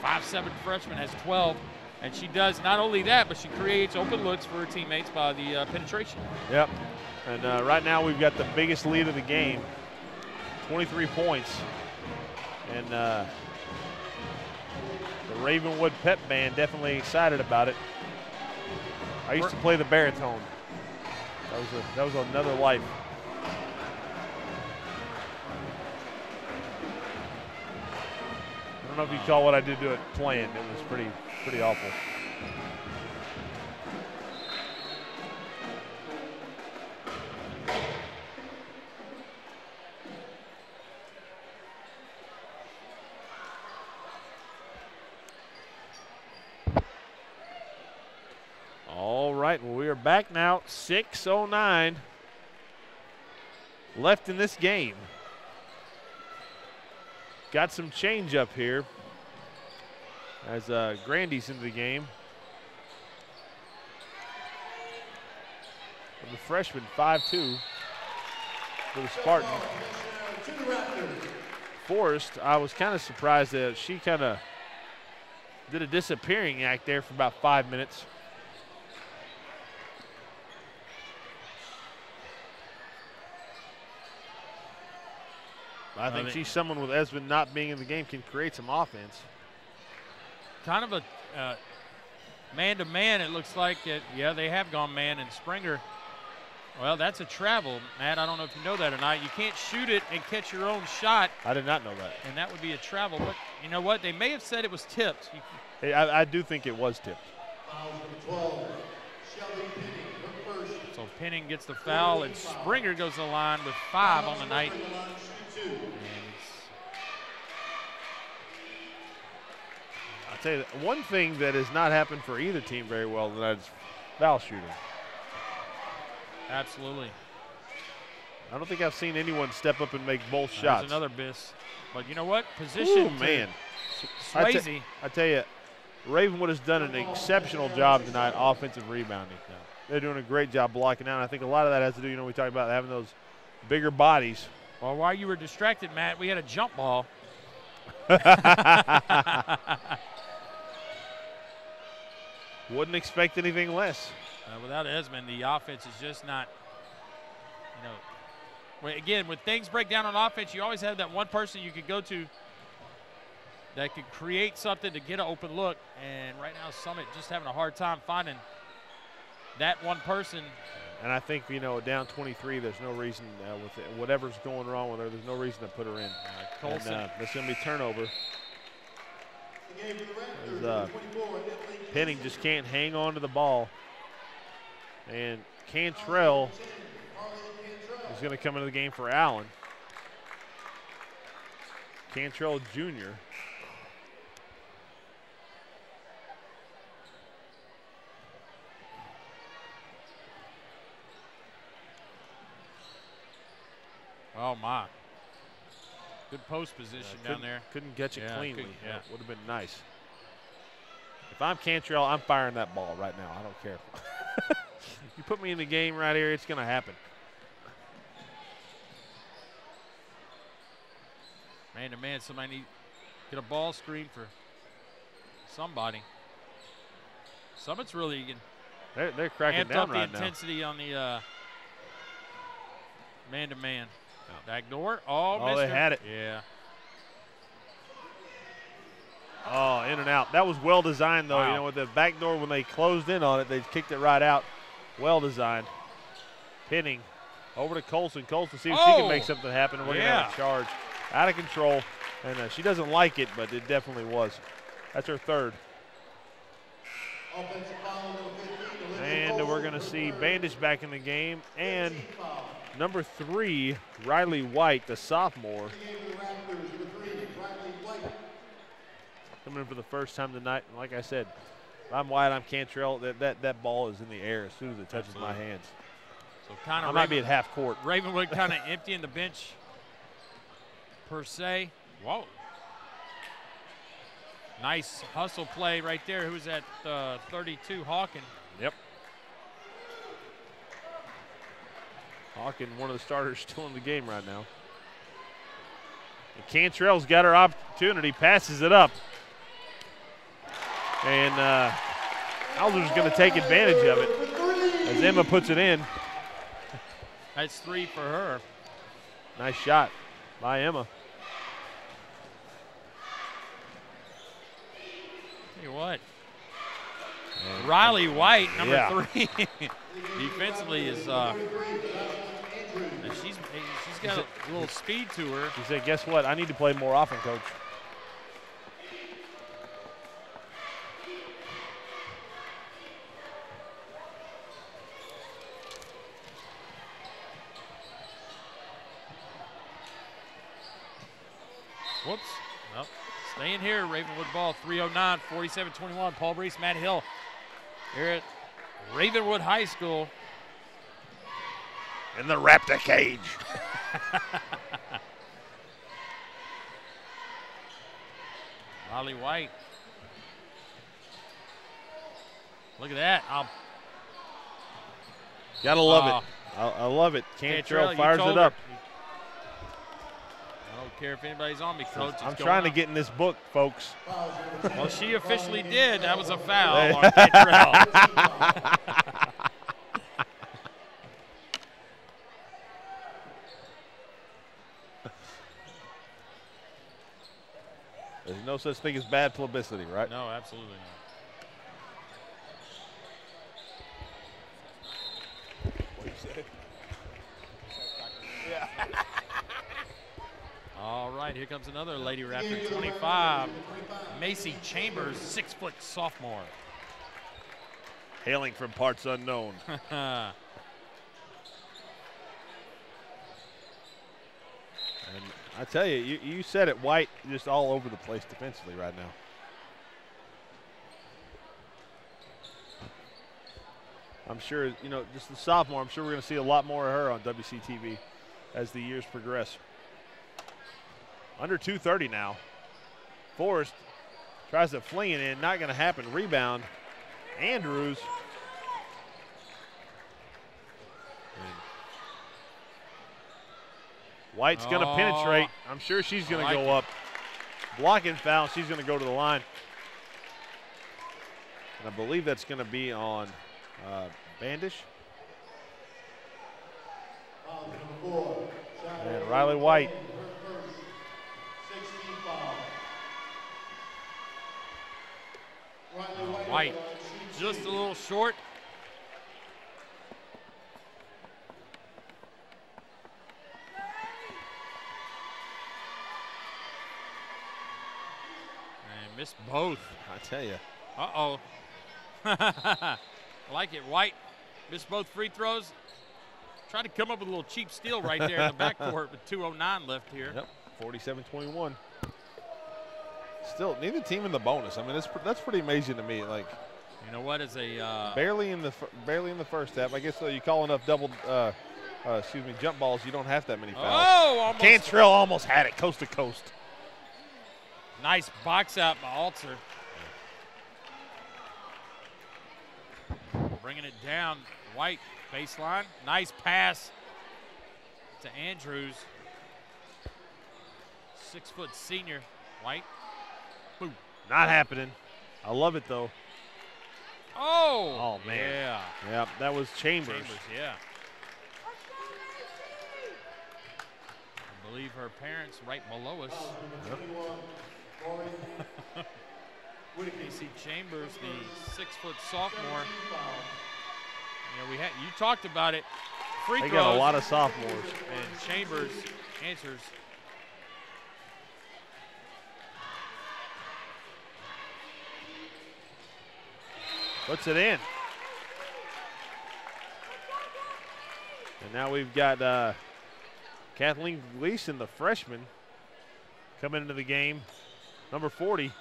5'7" freshman, has 12. And she does not only that, but she creates open looks for her teammates by the penetration. Yep. And right now we've got the biggest lead of the game, 23 points. And the Ravenwood Pep Band definitely excited about it. I used to play the baritone. That was another life. I don't know if you call what I did to it planned. It was pretty awful. All right, well, we are back now. 6:09 left in this game. Got some change up here as Grandy's into the game. And the freshman, 5'2", for the Spartan. Forrest, I was kind of surprised that she kind of did a disappearing act there for about 5 minutes. I think she's someone with Esmond not being in the game can create some offense. Kind of a man-to-man, it looks like. Yeah, they have gone man, and Springer, well, that's a travel, Matt. I don't know if you know that or not. You can't shoot it and catch your own shot. I did not know that. And that would be a travel. But you know what? They may have said it was tipped. Hey, I do think it was tipped. So Penning gets the foul, and Springer goes to the line with 5 on the night. I'll tell you, one thing that has not happened for either team very well tonight is foul shooting. Absolutely. I don't think I've seen anyone step up and make both shots. There's another miss. But you know what? Position. Ooh, man. Swayze. I tell you, Ravenwood has done an exceptional job tonight offensive rebounding. They're doing a great job blocking out. I think a lot of that has to do, we talk about having those bigger bodies. Well, while you were distracted, Matt, we had a jump ball. Wouldn't expect anything less. Without Esmond, the offense is just not, again, when things break down on offense, you always have that one person you could go to that could create something to get an open look. And right now, Summit just having a hard time finding that one person. And I think, down 23, there's no reason, with whatever's going wrong with her, there's no reason to put her in. Colson. There's going to be turnover. Penning just can't hang on to the ball. And Cantrell is going to come into the game for Allen. Cantrell Jr. Oh, my. Good post position down there. Couldn't get you cleanly. Yeah. Would have been nice. If I'm Cantrell, I'm firing that ball right now. I don't care. You put me in the game right here, it's going to happen. Man-to-man, somebody need get a ball screen for somebody. Summit's really they're cracking amped down up right the now. intensity on the man-to-man. Back door. Oh, they had it. Yeah. Oh, in and out. That was well designed, though. Wow. With the back door, when they closed in on it, they kicked it right out. Well designed. Penning over to Colson. Colson, see if she can make something happen. We're going to have a charge. Out of control. And she doesn't like it, but it definitely was. That's her third. And we're going to see Bandage back in the game. And number 3, Riley White, the sophomore, coming in for the first time tonight. And like I said, if I'm White, I'm Cantrell. That ball is in the air as soon as it touches my hands. So kind of I might be at half court. Ravenwood kind of emptying the bench per se. Whoa. Nice hustle play right there. Who's at 32? Hawken. Yep. Hawken, one of the starters, still in the game right now. And Cantrell's got her opportunity, passes it up. And Hauser's going to take advantage of it as Emma puts it in. That's 3 for her. Nice shot by Emma. Tell you what. Riley White, number 3, defensively is she's got a little speed to her. She said, guess what? I need to play more often, Coach. Whoops. Nope. Staying here. Ravenwood ball 3:09, 47-21. Paul Brees, Matt Hill here at Ravenwood High School. In the Raptor cage. Riley White. Look at that. Gotta love it. I love it. Cantrell fires it up. I don't care if anybody's on me, Coach. I'm trying to get in this book, folks. Well, she officially did. That was a foul on Cantrell. There's no such thing as bad publicity, right? No, absolutely not. All right, here comes another Lady Raptor, 25. Macy Chambers, 6-foot sophomore. Hailing from parts unknown. And I tell you, you said it, White just all over the place defensively right now. I'm sure, you know, just the sophomore, I'm sure we're going to see a lot more of her on WCTV as the years progress. Under 2:30 now. Forrest tries to fling it in, not going to happen. Rebound, Andrews. And White's going to penetrate. I'm sure she's going to go up. Blocking foul, she's going to go to the line. And I believe that's going to be on Bandish. And Riley White. White, just a little short. And missed both. I tell you. Uh-oh. I like it. White missed both free throws. Tried to come up with a little cheap steal right there in the backcourt with 2:09 left here. Yep, 47-21. Still, neither team in the bonus. I mean, that's pretty amazing to me. Like, you know what? As a barely in the first half. I guess you call enough jump balls. You don't have that many fouls. Oh, almost. Cantrell almost had it coast to coast. Nice box out by Alter. Bringing it down. White baseline. Nice pass to Andrews. 6-foot senior. White. Boom. Not happening. I love it, though. Oh, man. Yeah. Yeah, that was Chambers. Yeah. I believe her parents right below us. Macy Chambers, the 6-foot sophomore. You know, you talked about it. Free throws. They got a lot of sophomores. And Chambers answers. Puts it in. And now we've got Kathleen Gleason, the freshman, coming into the game. Number 40.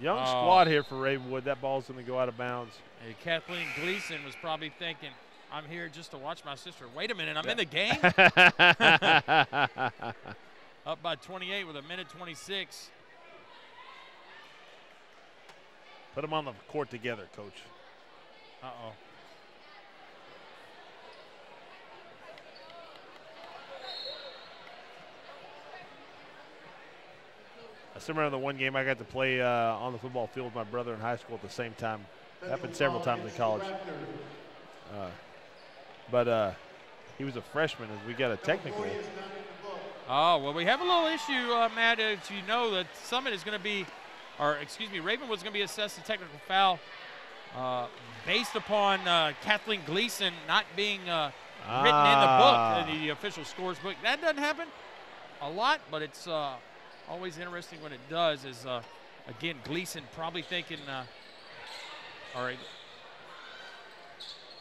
Young squad here for Ravenwood. That ball's going to go out of bounds. Hey, Kathleen Gleason was probably thinking, I'm here just to watch my sister. Wait a minute, I'm in the game? Up by 28 with 1:26. Put them on the court together, Coach. Uh-oh. I still remember the one game I got to play on the football field with my brother in high school at the same time. It happened several times in college. But he was a freshman as we got a technical. Oh, well, we have a little issue, Matt, as you know that Summit is going to be, Ravenwood's going to be assessed a technical foul based upon Kathleen Gleason not being written in the book, in the official scores book. That doesn't happen a lot, but it's always interesting when it does. Is again, Gleason probably thinking, all right,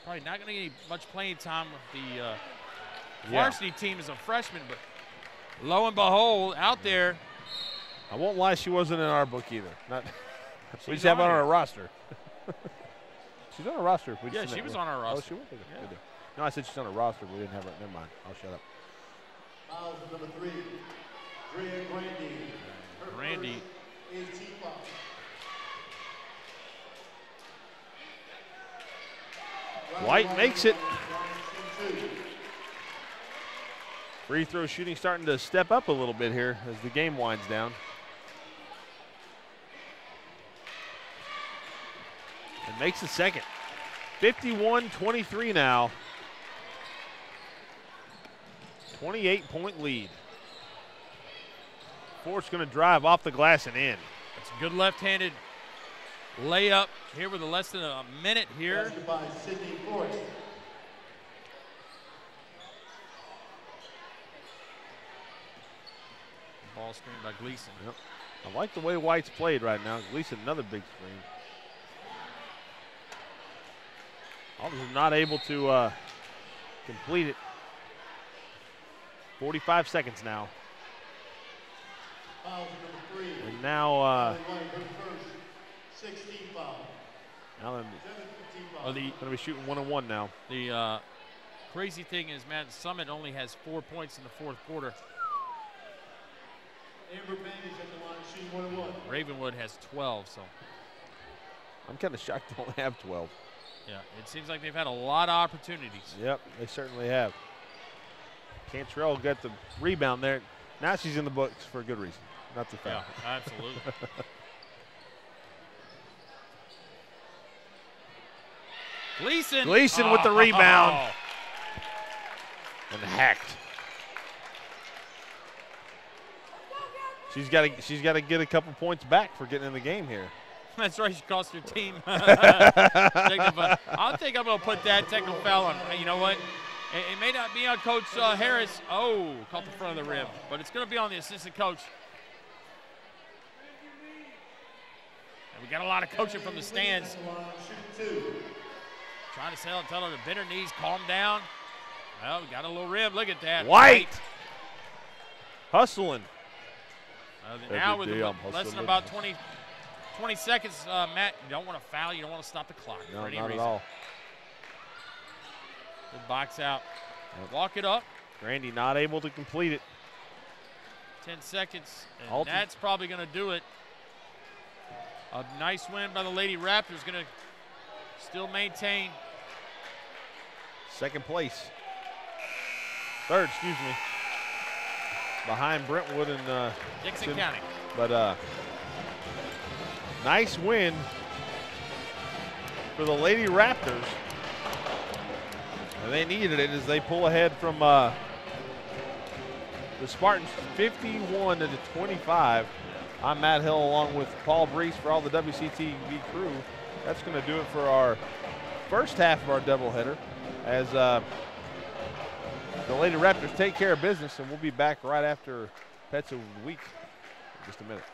probably not going to get much playing time with the varsity team as a freshman, but lo and behold, out there. I won't lie, she wasn't in our book either. Not, we just She's have her on on here. our roster. She's on our roster. We Yeah, just she didn't- was on our roster. Oh, she was? Okay, Yeah. good deal. No, I said she's on a roster, but we didn't have her. Never mind. I'll shut up. Fouls number 3, Drea Grandy. Her Grandy. first 18 foul. White makes it. Robinson, 2. Free throw shooting starting to step up a little bit here as the game winds down. And makes the second. 51-23 now. 28-point lead. Fort's going to drive off the glass and in. It's a good left-handed layup here with less than a minute here. Basket by Sydney Forrest. Ball screen by Gleason. Yep. I like the way White's played right now. Gleason, another big screen. Officers not able to complete it. 45 seconds now. Fouls number 3. And now, White, her first 16 foul. now they're 7-15 Oh, foul. the going to be shooting 1-on-1 now. crazy thing is, man, Summit only has 4 points in the fourth quarter. Amber Bain is at the line shooting 1-1. Ravenwood has 12, so I'm kind of shocked they only have 12. yeah, it seems like they've had a lot of opportunities. Yep, they certainly have. Cantrell got the rebound there. Now she's in the books for a good reason. Not the Yeah, foul. absolutely. Gleason with the rebound. And hacked. She's got to get a couple points back for getting in the game here. That's right, she cost her team. I think I'm going to put that technical foul on. You know what? It may not be on Coach Harris. Oh, caught the front of the rim. But it's going to be on the assistant coach. And we got a lot of coaching from the stands. At the line shooting 2. Trying to tell her to bend her knees, calm down. Well, we got a little rim. Look at that. White. Hustling. Now Every with day I'm less than hustling. about 20 seconds, Matt, you don't want to foul. You don't want to stop the clock No, for any not reason. at all. Good box out. Yep. Walk it up. Randy not able to complete it. 10 seconds. And Alton. that's probably going to do it. A nice win by the Lady Raptors. Going to still maintain. Second place. Third, excuse me. Behind Brentwood and Dixon County. But nice win for the Lady Raptors. And they needed it as they pull ahead from the Spartans 51-25. I'm Matt Hill along with Paul Brees for all the WCTV crew. That's going to do it for our first half of our doubleheader as the Lady Raptors take care of business, and we'll be back right after Pets of the Week in just a minute.